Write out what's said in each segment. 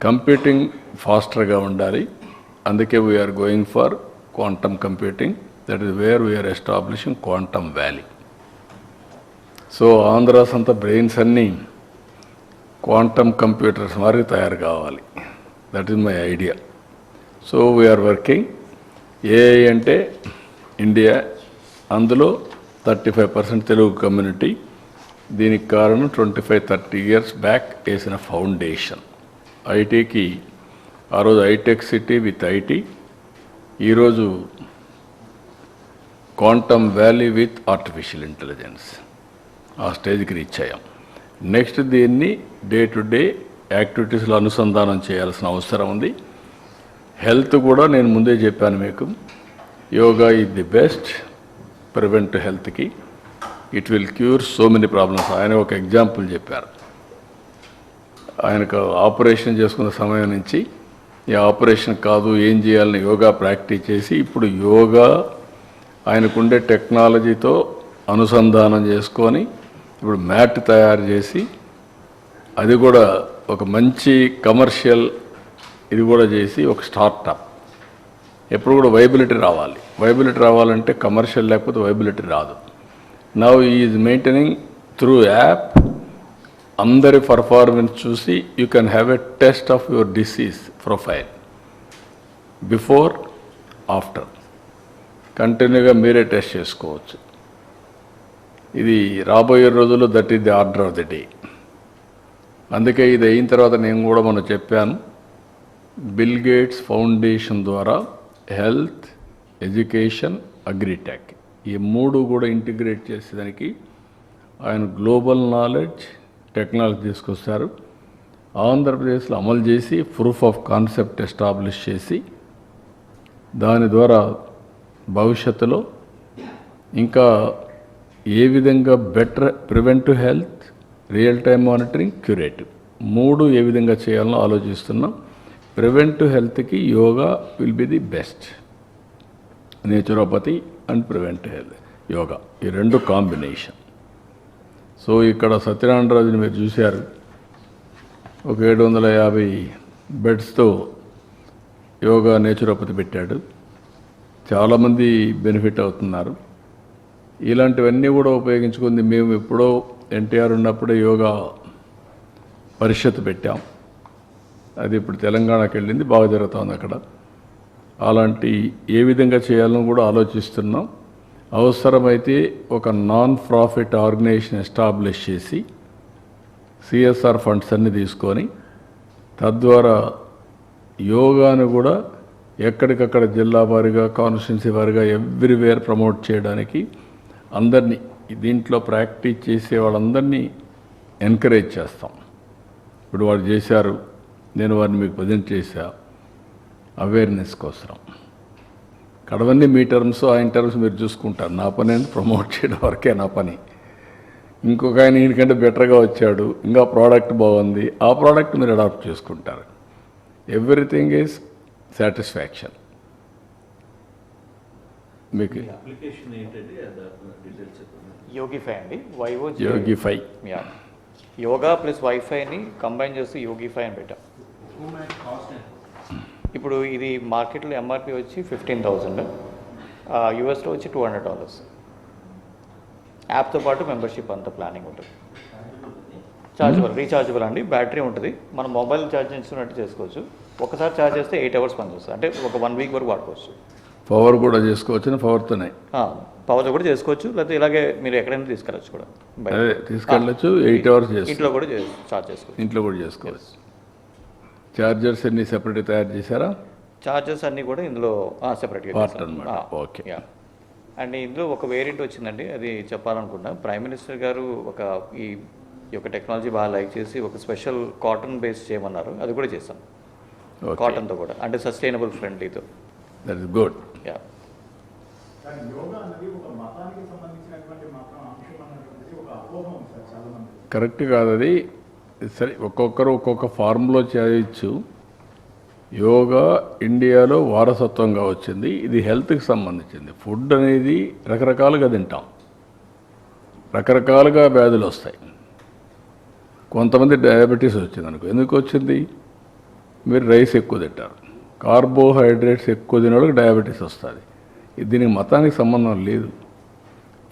Computing ఫాస్టర్గా ఉండాలి. అందుకే we are going for quantum computing. That is where we are establishing quantum valley. So Andhra's అంతా brains అన్నీ క్వాంటమ్ కంప్యూటర్స్ మాదిరి తయారు కావాలి. That is my idea. So we are working. AI అంటే ఇండియా, అందులో 35% తెలుగు కమ్యూనిటీ. దీనికి కారణం 25-30 years బ్యాక్ వేసిన ఫౌండేషన్. ఐటీకి ఆ రోజు హైటెక్ సిటీ విత్ ఐటీ, ఈరోజు quantum valley with artificial intelligence. ఆ స్టేజ్కి రీచ్ అయ్యాం. నెక్స్ట్ దీన్ని డే టు డే యాక్టివిటీస్లో అనుసంధానం చేయాల్సిన అవసరం ఉంది. హెల్త్ కూడా నేను ముందే చెప్పాను మీకు, yoga is the best prevent హెల్త్కి. It will cure so many problems. ఆయన ఒక ఎగ్జాంపుల్ చెప్పారు. ఆయనకు ఆపరేషన్ చేసుకున్న సమయం నుంచి ఈ ఆపరేషన్ కాదు ఏం చేయాలని యోగా ప్రాక్టీస్ చేసి ఇప్పుడు యోగా ఆయనకుండే టెక్నాలజీతో అనుసంధానం చేసుకొని ఇప్పుడు మ్యాట్ తయారు చేసి అది కూడా ఒక మంచి కమర్షియల్ ఇది కూడా చేసి ఒక స్టార్టప్. ఎప్పుడు కూడా వైబిలిటీ రావాలి. వైబిలిటీ రావాలంటే కమర్షియల్ లేకపోతే వైబిలిటీ రాదు. Now is maintaining through app. అందరి పర్ఫార్మెన్స్ చూసి you can have a test of your disease profile before after. కంటిన్యూగా మీరే టెస్ట్ చేసుకోవచ్చు. ఇది రాబోయే రోజుల్లో that is the order of the day. అందుకే ఇది అయిన తర్వాత నేను కూడా మొన్న చెప్పాను, బిల్ గేట్స్ ఫౌండేషన్ ద్వారా హెల్త్, ఎడ్యుకేషన్, అగ్రిటెక్ ఈ మూడు కూడా ఇంటిగ్రేట్ చేసేదానికి ఆయన గ్లోబల్ నాలెడ్జ్ టెక్నాలజీ తీసుకొస్తారు. ఆంధ్రప్రదేశ్లో అమలు చేసి ప్రూఫ్ ఆఫ్ కాన్సెప్ట్ ఎస్టాబ్లిష్ చేసి దాని ద్వారా భవిష్యత్తులో ఇంకా ఏ విధంగా better preventive health, real time monitoring, curative మూడు ఏ విధంగా చేయాలో ఆలోచిస్తున్నాం. ప్రివెంటివ్ హెల్త్కి yoga will be the best. Naturopathy and preventive health yoga ఈ రెండు కాంబినేషన్. సో ఇక్కడ సత్యనారాయణరాజుని మీరు చూశారు, ఒక 750 బెడ్స్తో యోగా నేచురోపతి పెట్టాడు. చాలామంది బెనిఫిట్ అవుతున్నారు. ఇలాంటివన్నీ కూడా ఉపయోగించుకుంది. మేము ఎప్పుడో ఎన్టీఆర్ ఉన్నప్పుడే యోగా పరిషత్ పెట్టాం. అది ఇప్పుడు తెలంగాణకి వెళ్ళింది, బాగా జరుగుతుంది అక్కడ. అలాంటి ఏ విధంగా చేయాలని కూడా ఆలోచిస్తున్నాం. అవసరమైతే ఒక నాన్ ప్రాఫిట్ ఆర్గనైజేషన్ ఎస్టాబ్లిష్ చేసి సిఎస్ఆర్ ఫండ్స్ అన్ని తీసుకొని తద్వారా యోగాను కూడా ఎక్కడికక్కడ జిల్లా వారీగా, కాన్స్టిట్యున్సీ వారీగా ఎవ్రీవేర్ ప్రమోట్ చేయడానికి అందరినీ దీంట్లో ప్రాక్టీస్ చేసే వాళ్ళందరినీ ఎంకరేజ్ చేస్తాం. ఇప్పుడు వాళ్ళు చేశారు, నేను వారిని మీకు ప్రజెంట్ చేశా అవేర్నెస్ కోసం. కడవన్నీ మీ టర్మ్స్ ఆయన టర్మ్స్ మీరు చూసుకుంటారు. నా పని అనేది ప్రమోట్ చేయడం వరకే నా పని. ఇంకొక ఆయన ఈయనకంటే బెటర్గా వచ్చాడు, ఇంకా ప్రోడక్ట్ బాగుంది, ఆ ప్రోడక్ట్ మీరు అడాప్ట్ చేసుకుంటారు. Everything is satisfaction. మీకు యోగిఫై అండి, వైవో యోగిఫై. యోగా ప్లస్ వైఫైని కంబైన్ చేసి యోగిఫై అని పెట్టాం. ఇప్పుడు ఇది మార్కెట్లో ఎంఆర్పి వచ్చి 15,000, యూఎస్లో వచ్చి $200. యాప్తో పాటు మెంబర్షిప్ అంతా ప్లానింగ్ ఉంటుంది. ఛార్జబుల్, రీఛార్జబుల్ అండి. బ్యాటరీ ఉంటుంది, మనం మొబైల్ ఛార్జ్ చేసుకున్నట్టు చేసుకోవచ్చు. ఒకసారి ఛార్జ్ చేస్తే 8 hours పనిచేస్తుంది, అంటే ఒక 1 week వరకు వాడుకోవచ్చు. పవర్ కూడా చేసుకోవచ్చు, పవర్తోనే పవర్తో కూడా చేసుకోవచ్చు, లేకపోతే ఇలాగే మీరు ఎక్కడైనా తీసుకెళ్ళచ్చు కూడా. తీసుకెళ్ళచ్చు. 8 hours ఇంట్లో కూడా ఛార్జ్ చేసుకోవచ్చు. ఇంట్లో కూడా చేసుకోవచ్చు. చార్జర్స్ అన్ని సెపరేట్గా తయారు చేశారా? చార్జెస్ అన్నీ కూడా ఇందులో సెపరేట్గా అనమాట. ఓకే. అండ్ ఇందులో ఒక వేరియంట్ వచ్చిందండి, అది చెప్పాలనుకున్నా. ప్రైమ్ మినిస్టర్ గారు ఈ యొక్క టెక్నాలజీ బాగా లైక్ చేసి ఒక స్పెషల్ కాటన్ బేస్ చేయమన్నారు, అది కూడా చేస్తాం. కాటన్తో కూడా, అంటే సస్టైనబుల్ ఫ్రెండ్లీతో. That is good. కరెక్ట్ కాదు అది. సరే, ఒక్కొక్కరు ఒక్కొక్క ఫార్ములో చేయొచ్చు. యోగా ఇండియాలో వారసత్వంగా వచ్చింది. ఇది హెల్త్కి సంబంధించింది. ఫుడ్ అనేది రకరకాలుగా తింటాం, రకరకాలుగా వ్యాధులు వస్తాయి. కొంతమంది డయాబెటీస్ వచ్చింది అనుకో, ఎందుకు వచ్చింది? మీరు రైస్ ఎక్కువ తింటారు. కార్బోహైడ్రేట్స్ ఎక్కువ తినేవాడికి డయాబెటీస్ వస్తుంది. దీనికి మతానికి సంబంధం లేదు.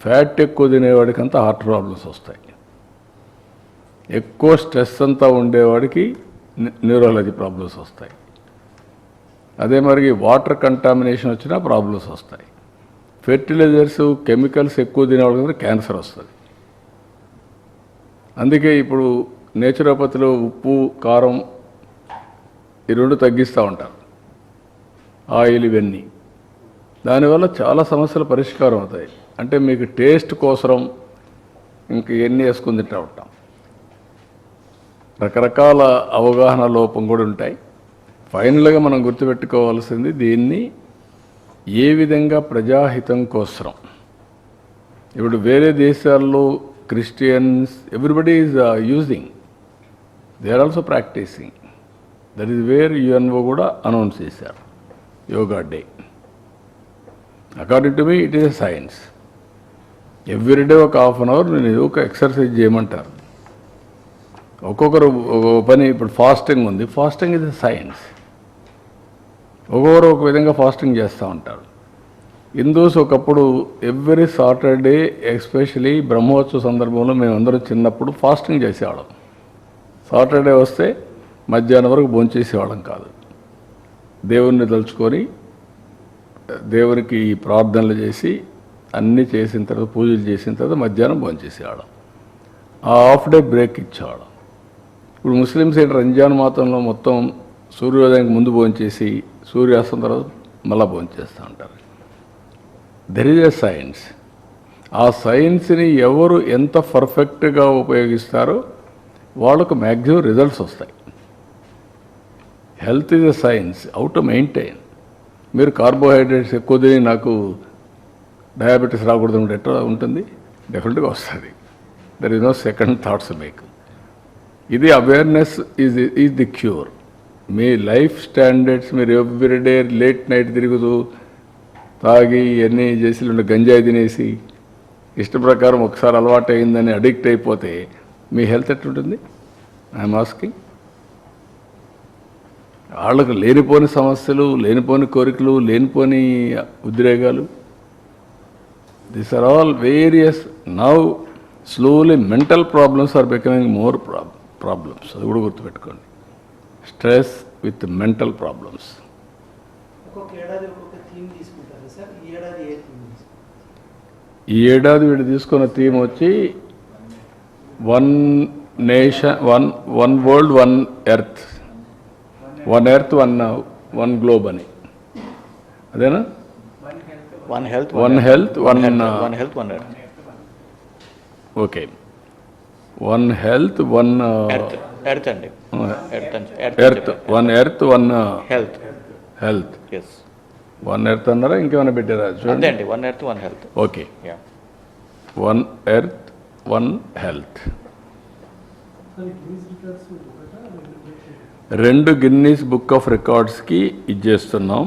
ఫ్యాట్ ఎక్కువ తినేవాడికి అంతా హార్ట్ ప్రాబ్లమ్స్ వస్తాయి. ఎక్కువ స్ట్రెస్ అంతా ఉండేవాడికి న్యూరాలజీ ప్రాబ్లమ్స్ వస్తాయి. అదే మరి వాటర్ కంటామినేషన్ వచ్చినా ప్రాబ్లమ్స్ వస్తాయి. ఫెర్టిలైజర్స్ కెమికల్స్ ఎక్కువ తినేవాడికి క్యాన్సర్ వస్తుంది. అందుకే ఇప్పుడు నేచురోపతిలో ఉప్పు కారం ఈ రెండు తగ్గిస్తూ ఉంటారు, ఆయిల్ ఇవన్నీ. దానివల్ల చాలా సమస్యలు పరిష్కారం అవుతాయి. అంటే మీకు టేస్ట్ కోసం ఇంక ఎన్ని వేసుకుని తింటూ ఉంటాం. రకరకాల అవగాహన లోపం కూడా ఉంటాయి. ఫైనల్గా మనం గుర్తుపెట్టుకోవాల్సింది దీన్ని ఏ విధంగా ప్రజాహితం కోసం. ఇప్పుడు వేరే దేశాల్లో Christians everybody is using, they are also practising. That is where UNO కూడా అనౌన్స్ చేశారు yoga day. According to me it is a science. Everyday ఒక హాఫ్ అన్ అవర్ నేను ఒక ఎక్సర్సైజ్ చేయమంటారు. ఒక్కొక్కరు పని. ఇప్పుడు ఫాస్టింగ్ ఉంది, ఫాస్టింగ్ ఇస్ ఎ సైన్స్. ఒక్కొక్కరు ఒక విధంగా ఫాస్టింగ్ చేస్తూ ఉంటారు. హిందూస్ ఒకప్పుడు ఎవ్రీ సాటర్డే ఎస్పెషలీ బ్రహ్మోత్సవ సందర్భంలో మేమందరం చిన్నప్పుడు ఫాస్టింగ్ చేసేవాళ్ళం. సాటర్డే వస్తే మధ్యాహ్నం వరకు భోంచేసేవాళ్ళం కాదు. దేవుణ్ణి తలుచుకొని దేవునికి ప్రార్థనలు చేసి అన్నీ చేసిన తర్వాత పూజలు చేసిన తర్వాత మధ్యాహ్నం భోంచేసేవాళ్ళం. ఆ హాఫ్ డే బ్రేక్ ఇచ్చేవాళ్ళం. ఇప్పుడు ముస్లిమ్స్ ఏంటి రంజాన్ మాతంలో మొత్తం సూర్యోదయానికి ముందు భోంచేసి సూర్యాస్తం తర్వాత మళ్ళీ భోంచేస్తూ ఉంటారు. There is a science. ఆ సైన్స్ని ఎవరు ఎంత పర్ఫెక్ట్గా ఉపయోగిస్తారో వాళ్ళకు మ్యాక్సిమం రిజల్ట్స్ వస్తాయి. Health is a science, how to maintain. మీరు కార్బోహైడ్రేట్స్ ఎక్కువ తిని నాకు డయాబెటీస్ రాకూడదు అంటే ఎట్లా ఉంటుంది? డెఫినెట్గా వస్తుంది. There is no second thoughts మీకు. ఇది అవేర్నెస్ ఈజ్ ది క్యూర్. మీ లైఫ్ స్టాండర్డ్స్ మీరు ఎవ్రీడే లేట్ నైట్ తిరుగుతూ తాగి ఇవన్నీ చేసి గంజాయి తినేసి ఇష్ట ప్రకారం ఒకసారి అలవాటు అయిందని అడిక్ట్ అయిపోతే మీ హెల్త్ ఎట్లుంటుంది? I'm asking. వాళ్ళకు లేనిపోని సమస్యలు, లేనిపోని కోరికలు, లేనిపోని ఉద్రేగాలు. These are all various. Now slowly mental problems are becoming more problems. అది కూడా గుర్తుపెట్టుకోండి. Stress with mental problems. ఈ ఏడాది వీడు తీసుకున్న థీమ్ వచ్చి one nation, one world, one earth. One earth, one globe అని. అదేనా? One health, one health, one health, one earth. Okay. One health, one earth అండి. Earth, one earth, one health. Health. Yes. One earth అన్నారా ఇంకేమైనా పెట్టారా? చూడండి అండి. One earth, one health. Okay. One earth, one health. 2 Guinness book of రికార్డ్స్కి ఇచ్చేస్తున్నాం.